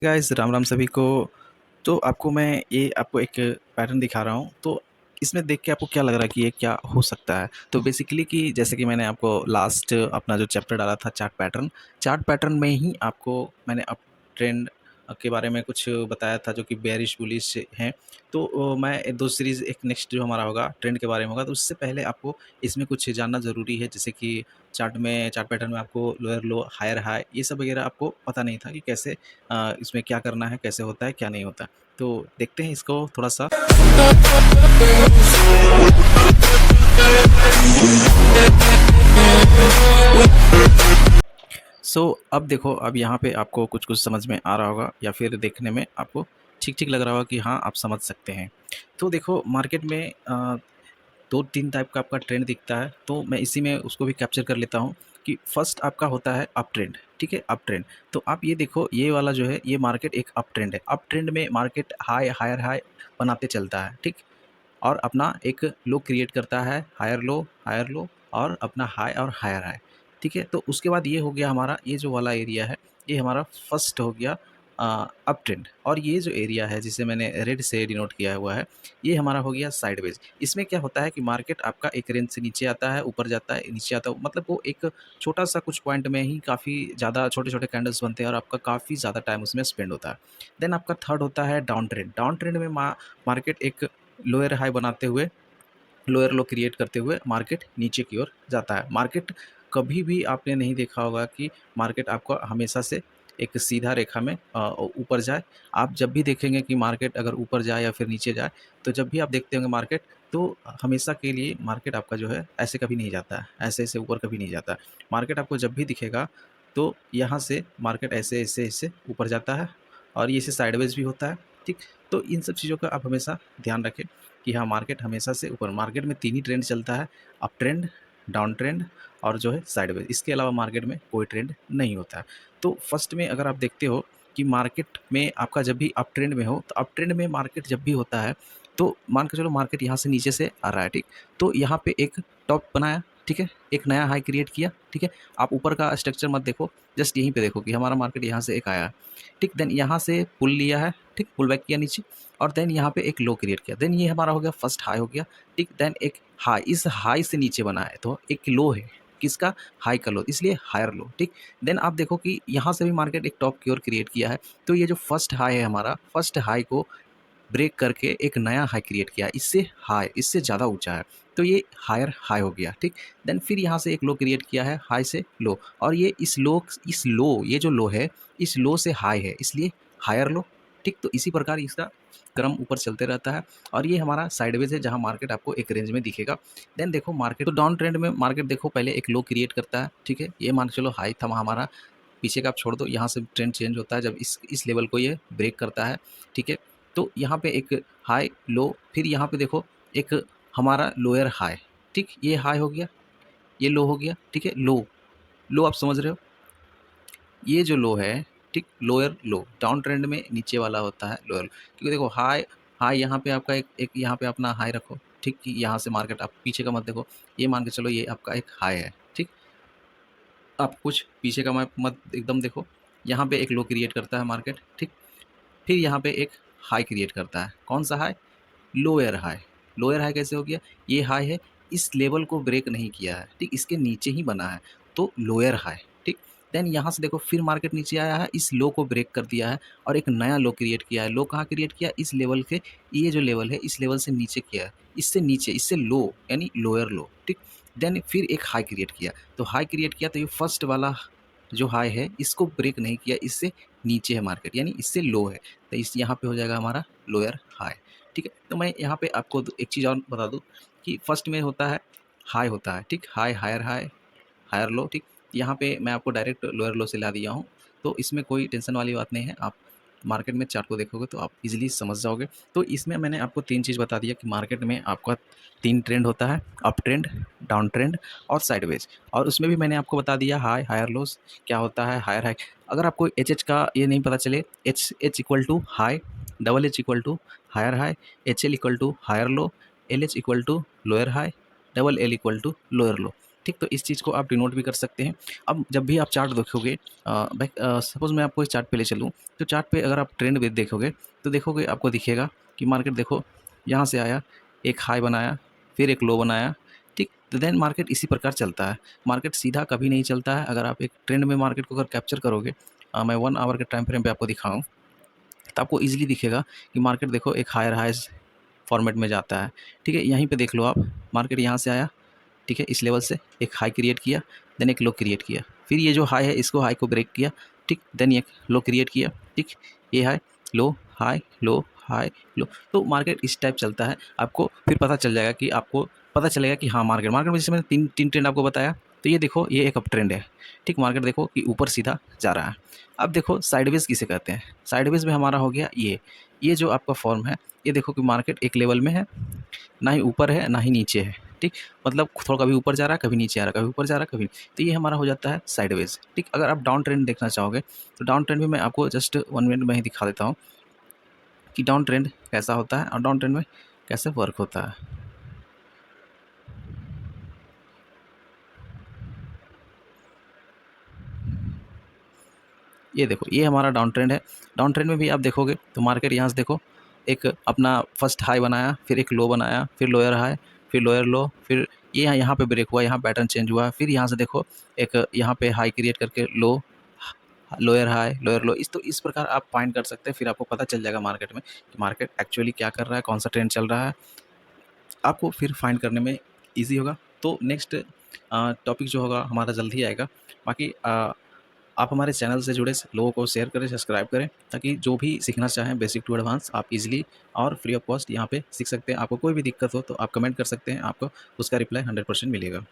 Guys Ram Ram सभी को। तो आपको मैं ये आपको एक पैटर्न दिखा रहा हूँ। तो इसमें देख के आपको क्या लग रहा है कि ये क्या हो सकता है? तो बेसिकली कि जैसे कि मैंने आपको लास्ट अपना जो चैप्टर डाला था चार्ट पैटर्न में ही आपको मैंने अप ट्रेंड के बारे में कुछ बताया था जो कि बेयरिश बुलिश हैं। तो मैं दो सीरीज़ एक नेक्स्ट जो हमारा होगा ट्रेंड के बारे में होगा, तो उससे पहले आपको इसमें कुछ जानना ज़रूरी है। जैसे कि चार्ट पैटर्न में आपको लोअर लो हायर हाई ये सब वगैरह आपको पता नहीं था कि कैसे इसमें क्या करना है, कैसे होता है, क्या नहीं होता। तो देखते हैं इसको थोड़ा-सा। अब देखो, अब यहाँ पे आपको कुछ-कुछ समझ में आ रहा होगा या फिर देखने में आपको ठीक-ठीक लग रहा होगा कि हाँ, आप समझ सकते हैं। तो देखो मार्केट में 2-3 टाइप का आपका ट्रेंड दिखता है, तो मैं इसी में उसको भी कैप्चर कर लेता हूँ कि फर्स्ट आपका होता है अप ट्रेंड, ठीक है? Up trend. तो आप ये देखो, ये वाला जो है, ये मार्केट एक अप ट्रेंड है। अप ट्रेंड में मार्केट हाई, हायर हाई बनाते चलता है, ठीक? और अपना एक लो क्रिएट करता है, हायर लो और अपना हाई और हायर हाई, ठीक है? तो उसके बाद ये हो गया हमारा, ये जो वाला एरिया है, ये हमारा फर्स्ट हो गया अप ट्रेंड। और ये जो एरिया है जिसे मैंने रेड से डिनोट किया हुआ है, ये हमारा हो गया साइडवेज। इसमें क्या होता है कि मार्केट आपका एक रेंज से नीचे आता है, ऊपर जाता है, नीचे आता है, मतलब वो एक छोटा-सा कुछ पॉइंट में ही काफ़ी ज़्यादा छोटे-छोटे कैंडल्स बनते हैं और आपका काफ़ी ज़्यादा टाइम उसमें स्पेंड होता है। देन आपका थर्ड होता है डाउन ट्रेंड। डाउन ट्रेंड में मार्केट एक लोअर हाई बनाते हुए, लोअर लो क्रिएट करते हुए मार्केट नीचे की ओर जाता है। मार्केट कभी भी आपने नहीं देखा होगा कि मार्केट आपको हमेशा से एक सीधा रेखा में ऊपर जाए। आप जब भी देखेंगे कि मार्केट अगर ऊपर जाए या फिर नीचे जाए, तो जब भी आप देखते होंगे मार्केट, तो हमेशा के लिए मार्केट आपका जो है ऐसे कभी नहीं जाता है, ऐसे-ऐसे ऊपर कभी नहीं जाता है। मार्केट आपको जब भी दिखेगा, तो यहाँ से मार्केट ऐसे, ऐसे, ऐसे ऊपर जाता है और ये ऐसे साइडवेज़ भी होता है, ठीक? तो इन सब चीज़ों का आप हमेशा ध्यान रखें कि हाँ, मार्केट हमेशा से ऊपर, मार्केट में 3 ही ट्रेंड चलता है, अप ट्रेंड, डाउन ट्रेंड और जो है साइडवेज। इसके अलावा मार्केट में कोई ट्रेंड नहीं होता है। तो फर्स्ट में अगर आप देखते हो कि मार्केट में आपका जब भी अप ट्रेंड में हो, तो अप ट्रेंड में मार्केट जब भी होता है, तो मान के चलो मार्केट यहाँ से नीचे से आ रहा है, ठीक? तो यहाँ पे एक टॉप बनाया, ठीक है? एक नया हाई क्रिएट किया, ठीक है? आप ऊपर का स्ट्रक्चर मत देखो, जस्ट यहीं पे देखो कि हमारा मार्केट यहाँ से एक आया है, ठीक? देन यहाँ से पुल लिया है, ठीक? पुल बैक किया नीचे और देन यहाँ पे एक लो क्रिएट किया। देन ये हमारा हो गया फर्स्ट हाई हो गया, ठीक? देन एक हाई, इस हाई से नीचे बना है, तो एक लो है, किसका? हाई का लो, इसलिए हायर लो, ठीक? देन आप देखो कि यहाँ से भी मार्केट एक टॉप की ओर क्रिएट किया है, तो ये जो फर्स्ट हाई है हमारा, फर्स्ट हाई को ब्रेक करके एक नया हाई क्रिएट किया, इससे हाई, इससे ज़्यादा ऊँचा है, तो ये हायर हाई हो गया, ठीक? देन फिर यहाँ से एक लो क्रिएट किया है, हाई से लो, और ये इस लो, ये जो लो है, इस लो से हाई है, इसलिए हायर लो, ठीक? तो इसी प्रकार इसका क्रम ऊपर चलते रहता है और ये हमारा साइडवेज है जहाँ मार्केट आपको एक रेंज में दिखेगा। देन देखो मार्केट, तो डाउन ट्रेंड में मार्केट देखो पहले एक लो क्रिएट करता है, ठीक है? ये मान के चलो हाई था हमारा, पीछे का आप छोड़ दो, यहाँ से ट्रेंड चेंज होता है जब इस लेवल को ये ब्रेक करता है, ठीक है? तो यहाँ पे एक हाई, लो, फिर यहाँ पे देखो एक हमारा लोअर हाई, ठीक? ये हाई हो गया, ये लो हो गया, ठीक है? लो, लो आप समझ रहे हो? ये जो लो है, ठीक? लोअर लो, डाउन ट्रेंड में नीचे वाला होता है लोअर, क्योंकि देखो हाई, हाई यहाँ पे आपका एक एक यहाँ पे अपना हाई रखो, ठीक? कि यहाँ से मार्केट आप पीछे का मत देखो, ये मान के चलो ये आपका एक हाई है, ठीक? आप कुछ पीछे का मत एकदम देखो, यहाँ पे एक लो क्रिएट करता है मार्केट, ठीक? फिर यहाँ पे एक हाई क्रिएट करता है, कौन सा high? Lower high. Lower high कैसे हो गया? ये हाई है, इस लेवल को ब्रेक नहीं किया है, ठीक? इसके नीचे ही बना है, तो लोअर हाई, ठीक? देन यहाँ से देखो फिर मार्केट नीचे आया है, इस लो को ब्रेक कर दिया है और एक नया लो क्रिएट किया है। लो कहाँ क्रिएट किया? इस लेवल के, ये जो लेवल है इस लेवल से नीचे किया है, इससे नीचे, इससे लो यानी लोअर लो, ठीक? देन फिर एक हाई क्रिएट किया, तो हाई क्रिएट किया तो ये फर्स्ट वाला जो हाई है इसको ब्रेक नहीं किया, इससे नीचे है मार्केट, यानी इससे लो है, तो इस यहाँ पे हो जाएगा हमारा लोअर हाई, ठीक है? तो मैं यहाँ पे आपको एक चीज़ और बता दूँ कि फर्स्ट में होता है हाई होता है, ठीक? हाई, हायर हायर लो, ठीक? यहाँ पे मैं आपको डायरेक्ट लोअर लो से ला दिया हूँ, तो इसमें कोई टेंशन वाली बात नहीं है। आप मार्केट में चार्ट को देखोगे तो आप इजीली समझ जाओगे। तो इसमें मैंने आपको 3 चीज़ बता दिया कि मार्केट में आपका 3 ट्रेंड होता है, अप ट्रेंड, डाउन ट्रेंड और साइडवेज। और उसमें भी मैंने आपको बता दिया हाई, हायर लोज क्या होता है, हायर हाई। अगर आपको एच का ये नहीं पता चले, H equal to high, double H equal to higher high, H L equal to higher low, L H equal to lower high, double L equal to lower low. ठीक, तो इस चीज़ को आप डिनोट भी कर सकते हैं। अब जब भी आप चार्ट देखोगे, सपोज़ मैं आपको इस चार्ट पे ले चलूँ, तो चार्ट पे अगर आप ट्रेंड भी देखोगे, तो देखोगे आपको दिखेगा कि मार्केट देखो यहाँ से आया, एक हाई बनाया, फिर एक लो बनाया, ठीक? तो देन मार्केट इसी प्रकार चलता है। मार्केट सीधा कभी नहीं चलता है। अगर आप एक ट्रेंड में मार्केट को अगर कैप्चर करोगे, मैं 1 आवर के टाइम फ्रेम पे आपको दिखाऊँ, तो आपको ईज़िली दिखेगा कि मार्केट देखो एक हायर हाईज़ फॉर्मेट में जाता है, ठीक है? यहीं पे देख लो आप, मार्केट यहाँ से आया, ठीक है? इस लेवल से एक हाई क्रिएट किया, देन एक लो क्रिएट किया, फिर ये जो हाई है इसको हाई को ब्रेक किया, ठीक? देन एक लो क्रिएट किया, ठीक? ये लो, हाई, लो। तो मार्केट इस टाइप चलता है। आपको फिर पता चल जाएगा कि आपको पता चलेगा कि हाँ, मार्केट मार्केट में जैसे मैंने 3 ट्रेंड आपको बताया, तो ये देखो ये एक अप ट्रेंड है, ठीक? मार्केट देखो कि ऊपर सीधा जा रहा है। अब देखो साइडवेज़ किसे कहते हैं? साइडवेज़ में हमारा हो गया ये जो आपका फॉर्म है, ये देखो कि मार्केट एक लेवल में है, ना ही ऊपर है, ना ही नीचे है, ठीक? मतलब थोड़ा कभी ऊपर जा रहा है, कभी नीचे आ रहा है, कभी ऊपर जा रहा है, कभी तो ये हमारा हो जाता है साइडवेज़, ठीक? अगर आप डाउन ट्रेंड देखना चाहोगे, तो डाउन ट्रेंड भी मैं आपको जस्ट 1 मिनट में ही दिखा देता हूँ कि डाउन ट्रेंड कैसा होता है और डाउन ट्रेंड में कैसे वर्क होता है। ये देखो, ये हमारा डाउन ट्रेंड है। डाउन ट्रेंड में भी आप देखोगे तो मार्केट यहाँ से देखो एक अपना फर्स्ट हाई बनाया, फिर एक लो बनाया, फिर लोअर हाई, फिर लोअर लो, फिर ये यहाँ पे ब्रेक हुआ, यहाँ पैटर्न चेंज हुआ, फिर यहाँ से देखो एक यहाँ पे हाई क्रिएट करके लो, लोअर हाई, लोअर लो। इस प्रकार आप फाइंड कर सकते हैं। फिर आपको पता चल जाएगा मार्केट में कि मार्केट एक्चुअली क्या कर रहा है, कौन सा ट्रेंड चल रहा है, आपको फिर फाइंड करने में ईज़ी होगा। तो नेक्स्ट टॉपिक जो होगा हमारा जल्द ही आएगा। बाकी आप हमारे चैनल से जुड़े लोगों को शेयर करें, सब्सक्राइब करें, ताकि जो भी सीखना चाहें बेसिक टू एडवांस आप इजीली और फ्री ऑफ कॉस्ट यहाँ पे सीख सकते हैं। आपको कोई भी दिक्कत हो तो आप कमेंट कर सकते हैं, आपको उसका रिप्लाई 100% मिलेगा।